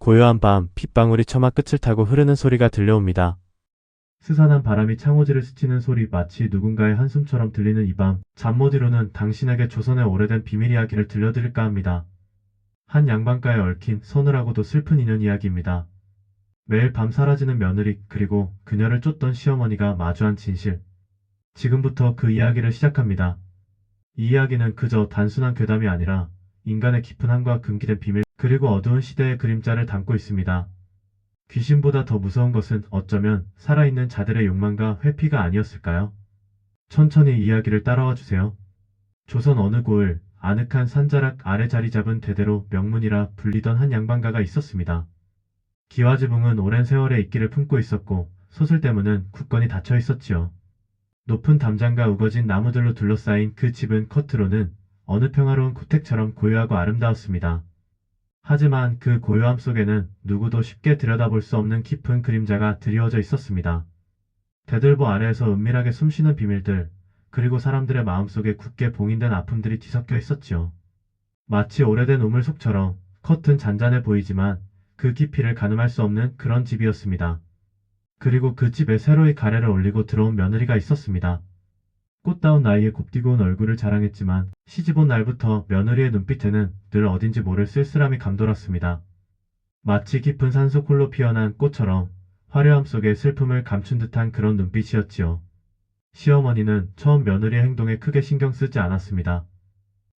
고요한 밤, 빗방울이 처마 끝을 타고 흐르는 소리가 들려옵니다. 스산한 바람이 창호지를 스치는 소리 마치 누군가의 한숨처럼 들리는 이 밤, 잠 못 이루는 당신에게 조선의 오래된 비밀 이야기를 들려드릴까 합니다. 한 양반가에 얽힌 서늘하고도 슬픈 인연 이야기입니다. 매일 밤 사라지는 며느리 그리고 그녀를 쫓던 시어머니가 마주한 진실. 지금부터 그 이야기를 시작합니다. 이 이야기는 그저 단순한 괴담이 아니라 인간의 깊은 한과 금기된 비밀 그리고 어두운 시대의 그림자를 담고 있습니다. 귀신보다 더 무서운 것은 어쩌면 살아있는 자들의 욕망과 회피가 아니었을까요? 천천히 이야기를 따라와 주세요. 조선 어느 고을 아늑한 산자락 아래 자리 잡은 대대로 명문이라 불리던 한 양반가가 있었습니다. 기와지붕은 오랜 세월의 있기를 품고 있었고 소슬대문은 굳건히 닫혀 있었지요. 높은 담장과 우거진 나무들로 둘러싸인 그 집은 겉으로는 어느 평화로운 고택처럼 고요하고 아름다웠습니다. 하지만 그 고요함 속에는 누구도 쉽게 들여다볼 수 없는 깊은 그림자가 드리워져 있었습니다. 대들보 아래에서 은밀하게 숨쉬는 비밀들, 그리고 사람들의 마음속에 굳게 봉인된 아픔들이 뒤섞여 있었지요. 마치 오래된 우물 속처럼 겉은 잔잔해 보이지만 그 깊이를 가늠할 수 없는 그런 집이었습니다. 그리고 그 집에 새로이 가래를 올리고 들어온 며느리가 있었습니다. 꽃다운 나이에 곱디고운 얼굴을 자랑했지만 시집 온 날부터 며느리의 눈빛에는 늘 어딘지 모를 쓸쓸함이 감돌았습니다. 마치 깊은 산속 홀로 피어난 꽃처럼 화려함 속에 슬픔을 감춘 듯한 그런 눈빛이었지요. 시어머니는 처음 며느리의 행동에 크게 신경 쓰지 않았습니다.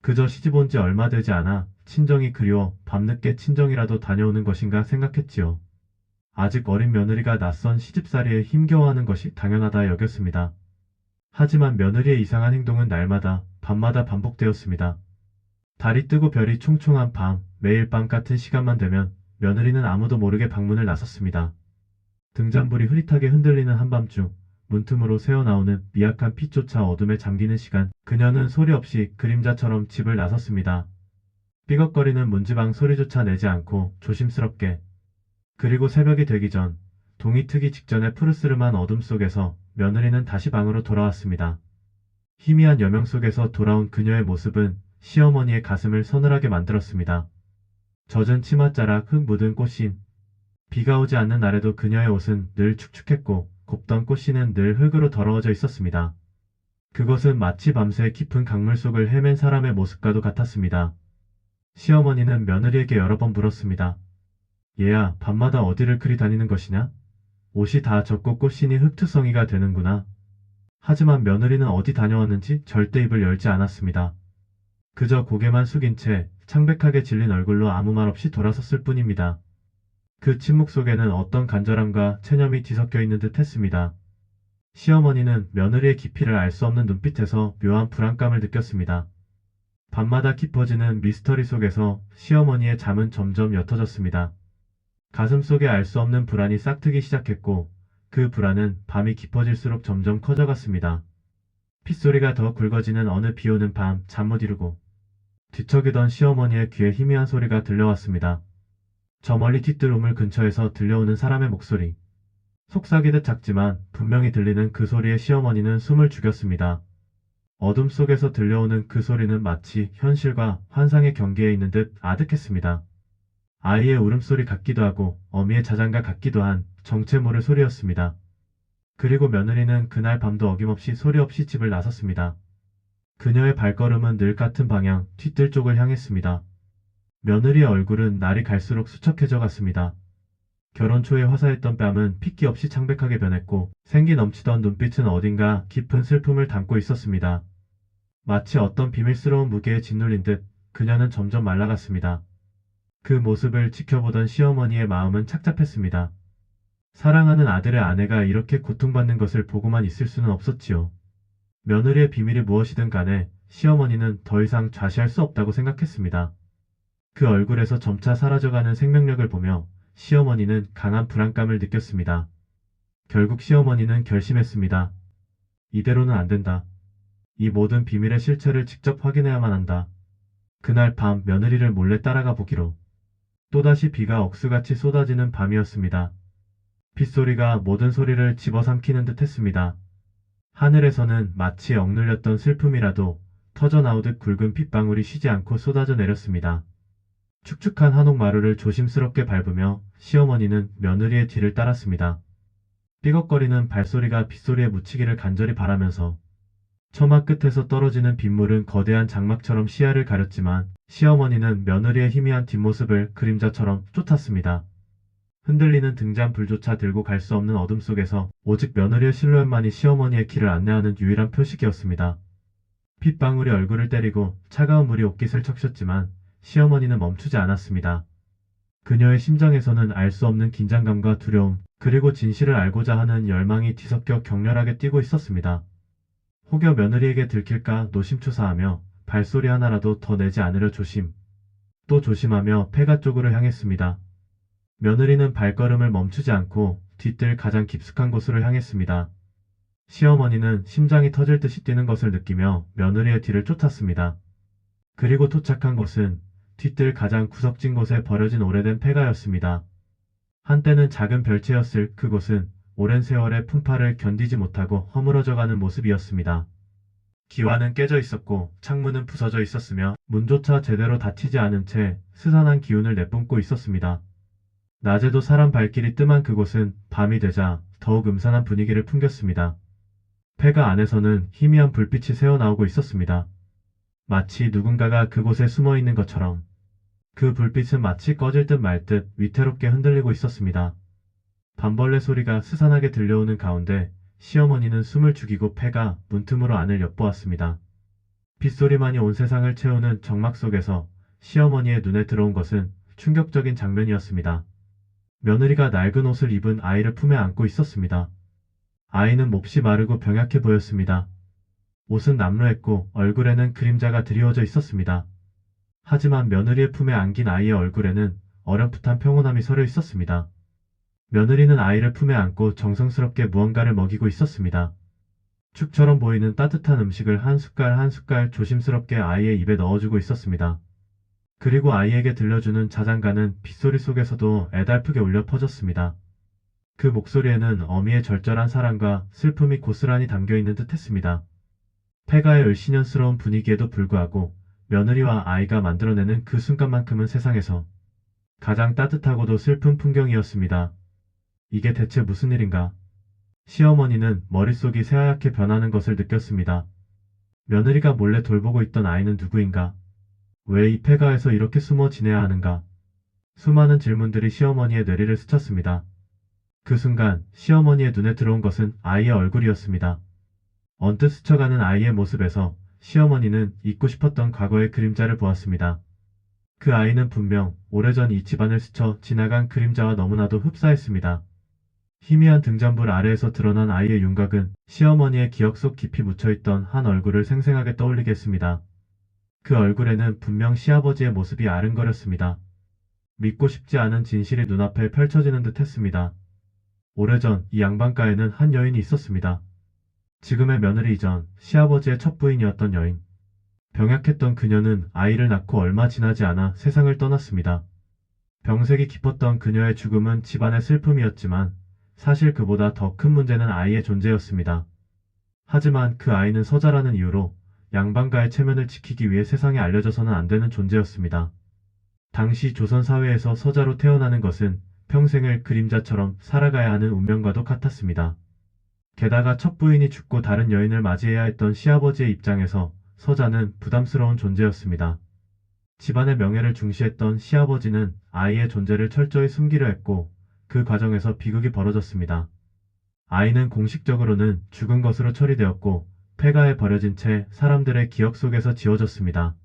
그저 시집 온 지 얼마 되지 않아 친정이 그리워 밤늦게 친정이라도 다녀오는 것인가 생각했지요. 아직 어린 며느리가 낯선 시집살이에 힘겨워하는 것이 당연하다 여겼습니다. 하지만 며느리의 이상한 행동은 날마다 밤마다 반복되었습니다. 달이 뜨고 별이 총총한 밤, 매일 밤 같은 시간만 되면 며느리는 아무도 모르게 방문을 나섰습니다. 등잔불이 흐릿하게 흔들리는 한밤중 문틈으로 새어나오는 미약한 빛조차 어둠에 잠기는 시간, 그녀는 소리 없이 그림자처럼 집을 나섰습니다. 삐걱거리는 문지방 소리조차 내지 않고 조심스럽게. 그리고 새벽이 되기 전 동이 트기 직전에 푸르스름한 어둠 속에서 며느리는 다시 방으로 돌아왔습니다. 희미한 여명 속에서 돌아온 그녀의 모습은 시어머니의 가슴을 서늘하게 만들었습니다. 젖은 치맛자락, 흙 묻은 꽃신. 비가 오지 않는 날에도 그녀의 옷은 늘 축축했고 곱던 꽃신은 늘 흙으로 더러워져 있었습니다. 그것은 마치 밤새 깊은 강물 속을 헤맨 사람의 모습과도 같았습니다. 시어머니는 며느리에게 여러 번 물었습니다. 얘야, 밤마다 어디를 그리 다니는 것이냐? 옷이 다 젖고 꽃신이 흙투성이가 되는구나. 하지만 며느리는 어디 다녀왔는지 절대 입을 열지 않았습니다. 그저 고개만 숙인 채 창백하게 질린 얼굴로 아무 말 없이 돌아섰을 뿐입니다. 그 침묵 속에는 어떤 간절함과 체념이 뒤섞여 있는 듯 했습니다. 시어머니는 며느리의 깊이를 알 수 없는 눈빛에서 묘한 불안감을 느꼈습니다. 밤마다 깊어지는 미스터리 속에서 시어머니의 잠은 점점 옅어졌습니다. 가슴속에 알 수 없는 불안이 싹트기 시작했고 그 불안은 밤이 깊어질수록 점점 커져갔습니다. 핏소리가 더 굵어지는 어느 비오는 밤 잠 못 이루고 뒤척이던 시어머니의 귀에 희미한 소리가 들려왔습니다. 저 멀리 뒷뜰 우물 근처에서 들려오는 사람의 목소리. 속삭이듯 작지만 분명히 들리는 그 소리에 시어머니는 숨을 죽였습니다. 어둠 속에서 들려오는 그 소리는 마치 현실과 환상의 경계에 있는 듯 아득했습니다. 아이의 울음소리 같기도 하고 어미의 자장가 같기도 한 정체 모를 소리였습니다. 그리고 며느리는 그날 밤도 어김없이 소리 없이 집을 나섰습니다. 그녀의 발걸음은 늘 같은 방향, 뒷뜰 쪽을 향했습니다. 며느리의 얼굴은 날이 갈수록 수척해져 갔습니다. 결혼 초에 화사했던 뺨은 핏기 없이 창백하게 변했고 생기 넘치던 눈빛은 어딘가 깊은 슬픔을 담고 있었습니다. 마치 어떤 비밀스러운 무게에 짓눌린 듯 그녀는 점점 말라갔습니다. 그 모습을 지켜보던 시어머니의 마음은 착잡했습니다. 사랑하는 아들의 아내가 이렇게 고통받는 것을 보고만 있을 수는 없었지요. 며느리의 비밀이 무엇이든 간에 시어머니는 더 이상 좌시할 수 없다고 생각했습니다. 그 얼굴에서 점차 사라져가는 생명력을 보며 시어머니는 강한 불안감을 느꼈습니다. 결국 시어머니는 결심했습니다. 이대로는 안 된다. 이 모든 비밀의 실체를 직접 확인해야만 한다. 그날 밤 며느리를 몰래 따라가 보기로. 또다시 비가 억수같이 쏟아지는 밤이었습니다. 빗소리가 모든 소리를 집어삼키는 듯 했습니다. 하늘에서는 마치 억눌렸던 슬픔이라도 터져나오듯 굵은 빗방울이 쉬지 않고 쏟아져 내렸습니다. 축축한 한옥마루를 조심스럽게 밟으며 시어머니는 며느리의 뒤를 따랐습니다. 삐걱거리는 발소리가 빗소리에 묻히기를 간절히 바라면서 처마 끝에서 떨어지는 빗물은 거대한 장막처럼 시야를 가렸지만 시어머니는 며느리의 희미한 뒷모습을 그림자처럼 쫓았습니다. 흔들리는 등잔불조차 들고 갈 수 없는 어둠 속에서 오직 며느리의 실루엣만이 시어머니의 길을 안내하는 유일한 표식이었습니다. 핏방울이 얼굴을 때리고 차가운 물이 옷깃을 적셨지만 시어머니는 멈추지 않았습니다. 그녀의 심장에서는 알 수 없는 긴장감과 두려움, 그리고 진실을 알고자 하는 열망이 뒤섞여 격렬하게 뛰고 있었습니다. 혹여 며느리에게 들킬까 노심초사하며 발소리 하나라도 더 내지 않으려 또 조심하며 폐가 쪽으로 향했습니다. 며느리는 발걸음을 멈추지 않고 뒤뜰 가장 깊숙한 곳으로 향했습니다. 시어머니는 심장이 터질 듯이 뛰는 것을 느끼며 며느리의 뒤를 쫓았습니다. 그리고 도착한 곳은 뒤뜰 가장 구석진 곳에 버려진 오래된 폐가였습니다. 한때는 작은 별채였을 그곳은 오랜 세월의 풍파를 견디지 못하고 허물어져가는 모습이었습니다. 기와는 깨져 있었고 창문은 부서져 있었으며 문조차 제대로 닫히지 않은 채 스산한 기운을 내뿜고 있었습니다. 낮에도 사람 발길이 뜸한 그곳은 밤이 되자 더욱 음산한 분위기를 풍겼습니다. 폐가 안에서는 희미한 불빛이 새어나오고 있었습니다. 마치 누군가가 그곳에 숨어 있는 것처럼. 그 불빛은 마치 꺼질 듯 말 듯 위태롭게 흔들리고 있었습니다. 밤벌레 소리가 스산하게 들려오는 가운데 시어머니는 숨을 죽이고 폐가 문틈으로 안을 엿보았습니다. 빗소리만이 온 세상을 채우는 정막 속에서 시어머니의 눈에 들어온 것은 충격적인 장면이었습니다. 며느리가 낡은 옷을 입은 아이를 품에 안고 있었습니다. 아이는 몹시 마르고 병약해 보였습니다. 옷은 남루했고 얼굴에는 그림자가 드리워져 있었습니다. 하지만 며느리의 품에 안긴 아이의 얼굴에는 어렴풋한 평온함이 서려 있었습니다. 며느리는 아이를 품에 안고 정성스럽게 무언가를 먹이고 있었습니다. 죽처럼 보이는 따뜻한 음식을 한 숟갈 한 숟갈 조심스럽게 아이의 입에 넣어주고 있었습니다. 그리고 아이에게 들려주는 자장가는 빗소리 속에서도 애달프게 울려 퍼졌습니다. 그 목소리에는 어미의 절절한 사랑과 슬픔이 고스란히 담겨있는 듯 했습니다. 폐가의 을씨년스러운 분위기에도 불구하고 며느리와 아이가 만들어내는 그 순간만큼은 세상에서 가장 따뜻하고도 슬픈 풍경이었습니다. 이게 대체 무슨 일인가? 시어머니는 머릿속이 새하얗게 변하는 것을 느꼈습니다. 며느리가 몰래 돌보고 있던 아이는 누구인가? 왜 이 폐가에서 이렇게 숨어 지내야 하는가? 수많은 질문들이 시어머니의 뇌리를 스쳤습니다. 그 순간 시어머니의 눈에 들어온 것은 아이의 얼굴이었습니다. 언뜻 스쳐가는 아이의 모습에서 시어머니는 잊고 싶었던 과거의 그림자를 보았습니다. 그 아이는 분명 오래전 이 집안을 스쳐 지나간 그림자와 너무나도 흡사했습니다. 희미한 등잔불 아래에서 드러난 아이의 윤곽은 시어머니의 기억 속 깊이 묻혀있던 한 얼굴을 생생하게 떠올리게 했습니다. 그 얼굴에는 분명 시아버지의 모습이 아른거렸습니다. 믿고 싶지 않은 진실이 눈앞에 펼쳐지는 듯 했습니다. 오래전 이 양반가에는 한 여인이 있었습니다. 지금의 며느리 이전 시아버지의 첫 부인이었던 여인. 병약했던 그녀는 아이를 낳고 얼마 지나지 않아 세상을 떠났습니다. 병색이 깊었던 그녀의 죽음은 집안의 슬픔이었지만 사실 그보다 더 큰 문제는 아이의 존재였습니다. 하지만 그 아이는 서자라는 이유로 양반가의 체면을 지키기 위해 세상에 알려져서는 안 되는 존재였습니다. 당시 조선 사회에서 서자로 태어나는 것은 평생을 그림자처럼 살아가야 하는 운명과도 같았습니다. 게다가 첫 부인이 죽고 다른 여인을 맞이해야 했던 시아버지의 입장에서 서자는 부담스러운 존재였습니다. 집안의 명예를 중시했던 시아버지는 아이의 존재를 철저히 숨기려 했고 그 과정에서 비극이 벌어졌습니다. 아이는 공식적으로는 죽은 것으로 처리되었고 폐가에 버려진 채 사람들의 기억 속에서 지워졌습니다.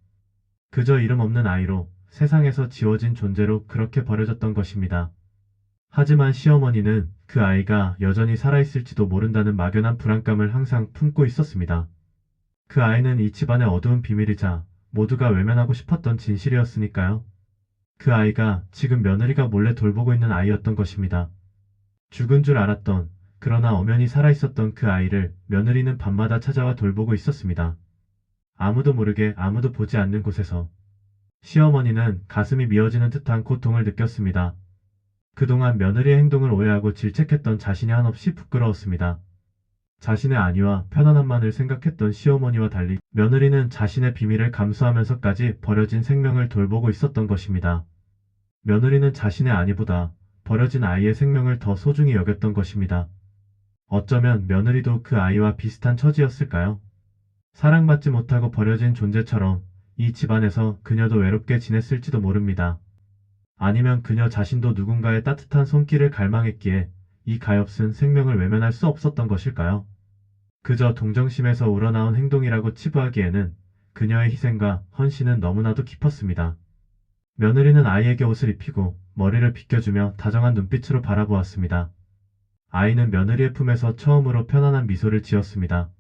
그저 이름 없는 아이로 세상에서 지워진 존재로 그렇게 버려졌던 것입니다. 하지만 시어머니는 그 아이가 여전히 살아있을지도 모른다는 막연한 불안감을 항상 품고 있었습니다. 그 아이는 이 집안의 어두운 비밀이자 모두가 외면하고 싶었던 진실이었으니까요. 그 아이가 지금 며느리가 몰래 돌보고 있는 아이였던 것입니다. 죽은 줄 알았던, 그러나 엄연히 살아있었던 그 아이를 며느리는 밤마다 찾아와 돌보고 있었습니다. 아무도 모르게 아무도 보지 않는 곳에서 시어머니는 가슴이 미어지는 듯한 고통을 느꼈습니다. 그동안 며느리의 행동을 오해하고 질책했던 자신이 한없이 부끄러웠습니다. 자신의 안위와 편안함만을 생각했던 시어머니와 달리 며느리는 자신의 비밀을 감수하면서까지 버려진 생명을 돌보고 있었던 것입니다. 며느리는 자신의 안위보다 버려진 아이의 생명을 더 소중히 여겼던 것입니다. 어쩌면 며느리도 그 아이와 비슷한 처지였을까요? 사랑받지 못하고 버려진 존재처럼 이 집안에서 그녀도 외롭게 지냈을지도 모릅니다. 아니면 그녀 자신도 누군가의 따뜻한 손길을 갈망했기에 이 가엾은 생명을 외면할 수 없었던 것일까요? 그저 동정심에서 우러나온 행동이라고 치부하기에는 그녀의 희생과 헌신은 너무나도 깊었습니다. 며느리는 아이에게 옷을 입히고 머리를 빗겨주며 다정한 눈빛으로 바라보았습니다. 아이는 며느리의 품에서 처음으로 편안한 미소를 지었습니다.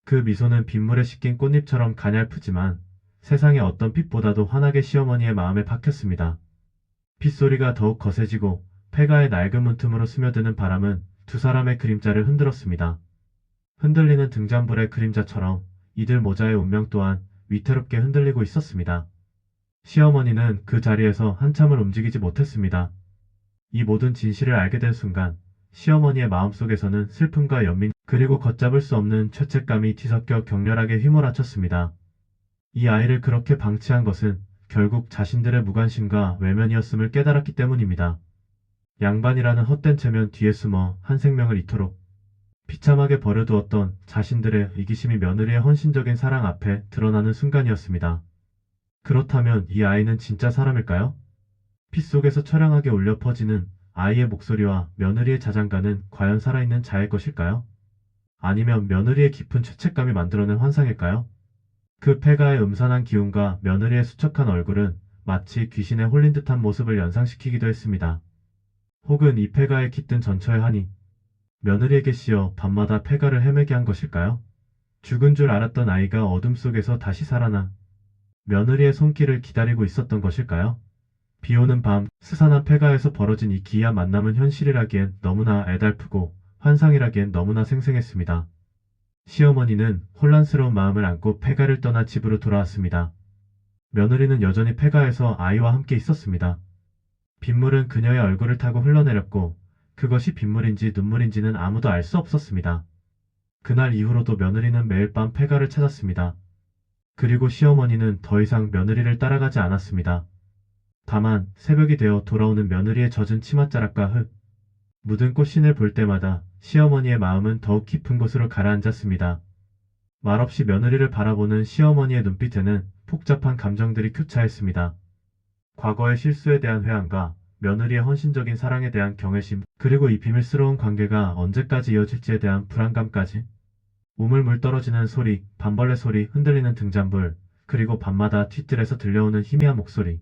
그 미소는 빗물에 씻긴 꽃잎처럼 가냘프지만 세상의 어떤 빛보다도 환하게 시어머니의 마음에 박혔습니다. 빗소리가 더욱 거세지고 폐가의 낡은 문틈으로 스며드는 바람은 두 사람의 그림자를 흔들었습니다. 흔들리는 등잔불의 그림자처럼 이들 모자의 운명 또한 위태롭게 흔들리고 있었습니다. 시어머니는 그 자리에서 한참을 움직이지 못했습니다. 이 모든 진실을 알게 된 순간 시어머니의 마음속에서는 슬픔과 연민 그리고 걷잡을 수 없는 죄책감이 뒤섞여 격렬하게 휘몰아쳤습니다. 이 아이를 그렇게 방치한 것은 결국 자신들의 무관심과 외면이었음을 깨달았기 때문입니다. 양반이라는 헛된 체면 뒤에 숨어 한 생명을 이토록 비참하게 버려두었던 자신들의 이기심이 며느리의 헌신적인 사랑 앞에 드러나는 순간이었습니다. 그렇다면 이 아이는 진짜 사람일까요? 피 속에서 처량하게 울려 퍼지는 아이의 목소리와 며느리의 자장가는 과연 살아있는 자의 것일까요? 아니면 며느리의 깊은 죄책감이 만들어낸 환상일까요? 그 폐가의 음산한 기운과 며느리의 수척한 얼굴은 마치 귀신에 홀린 듯한 모습을 연상시키기도 했습니다. 혹은 이 폐가의 깃든 전처의 한이 며느리에게 씌어 밤마다 폐가를 헤매게 한 것일까요? 죽은 줄 알았던 아이가 어둠 속에서 다시 살아나 며느리의 손길을 기다리고 있었던 것일까요? 비오는 밤, 스산한 폐가에서 벌어진 이 기이한 만남은 현실이라기엔 너무나 애달프고 환상이라기엔 너무나 생생했습니다. 시어머니는 혼란스러운 마음을 안고 폐가를 떠나 집으로 돌아왔습니다. 며느리는 여전히 폐가에서 아이와 함께 있었습니다. 빗물은 그녀의 얼굴을 타고 흘러내렸고 그것이 빗물인지 눈물인지는 아무도 알 수 없었습니다. 그날 이후로도 며느리는 매일 밤 폐가를 찾았습니다. 그리고 시어머니는 더 이상 며느리를 따라가지 않았습니다. 다만 새벽이 되어 돌아오는 며느리의 젖은 치맛자락과 흙, 묻은 꽃신을 볼 때마다 시어머니의 마음은 더욱 깊은 곳으로 가라앉았습니다. 말없이 며느리를 바라보는 시어머니의 눈빛에는 복잡한 감정들이 교차했습니다. 과거의 실수에 대한 회한과 며느리의 헌신적인 사랑에 대한 경외심, 그리고 이 비밀스러운 관계가 언제까지 이어질지에 대한 불안감까지. 우물물 떨어지는 소리, 밤벌레 소리, 흔들리는 등잔불, 그리고 밤마다 뒷뜰에서 들려오는 희미한 목소리.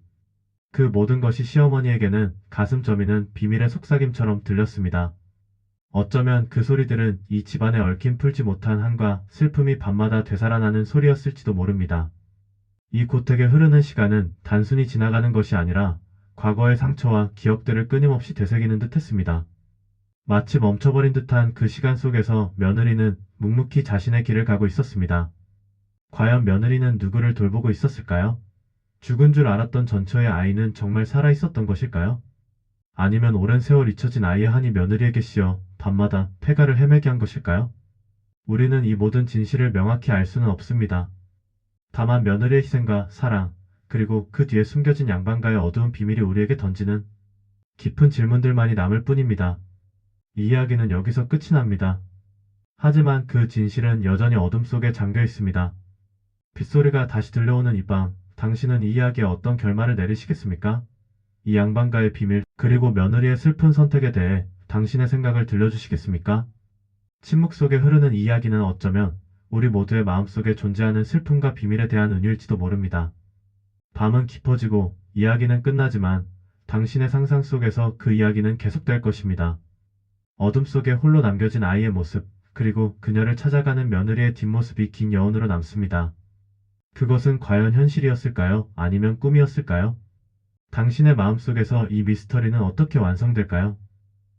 그 모든 것이 시어머니에게는 가슴 저미는 비밀의 속삭임처럼 들렸습니다. 어쩌면 그 소리들은 이 집안에 얽힌 풀지 못한 한과 슬픔이 밤마다 되살아나는 소리였을지도 모릅니다. 이 고택에 흐르는 시간은 단순히 지나가는 것이 아니라 과거의 상처와 기억들을 끊임없이 되새기는 듯 했습니다. 마치 멈춰버린 듯한 그 시간 속에서 며느리는 묵묵히 자신의 길을 가고 있었습니다. 과연 며느리는 누구를 돌보고 있었을까요? 죽은 줄 알았던 전처의 아이는 정말 살아있었던 것일까요? 아니면 오랜 세월 잊혀진 아이의 한이 며느리에게 씌어 밤마다 폐가를 헤매게 한 것일까요? 우리는 이 모든 진실을 명확히 알 수는 없습니다. 다만 며느리의 희생과 사랑, 그리고 그 뒤에 숨겨진 양반가의 어두운 비밀이 우리에게 던지는 깊은 질문들만이 남을 뿐입니다. 이 이야기는 여기서 끝이 납니다. 하지만 그 진실은 여전히 어둠 속에 잠겨 있습니다. 빗소리가 다시 들려오는 이 밤, 당신은 이 이야기에 어떤 결말을 내리시겠습니까? 이 양반가의 비밀, 그리고 며느리의 슬픈 선택에 대해 당신의 생각을 들려주시겠습니까? 침묵 속에 흐르는 이 이야기는 어쩌면 우리 모두의 마음속에 존재하는 슬픔과 비밀에 대한 은유일지도 모릅니다. 밤은 깊어지고 이야기는 끝나지만 당신의 상상 속에서 그 이야기는 계속될 것입니다. 어둠 속에 홀로 남겨진 아이의 모습, 그리고 그녀를 찾아가는 며느리의 뒷모습이 긴 여운으로 남습니다. 그것은 과연 현실이었을까요? 아니면 꿈이었을까요? 당신의 마음속에서 이 미스터리는 어떻게 완성될까요?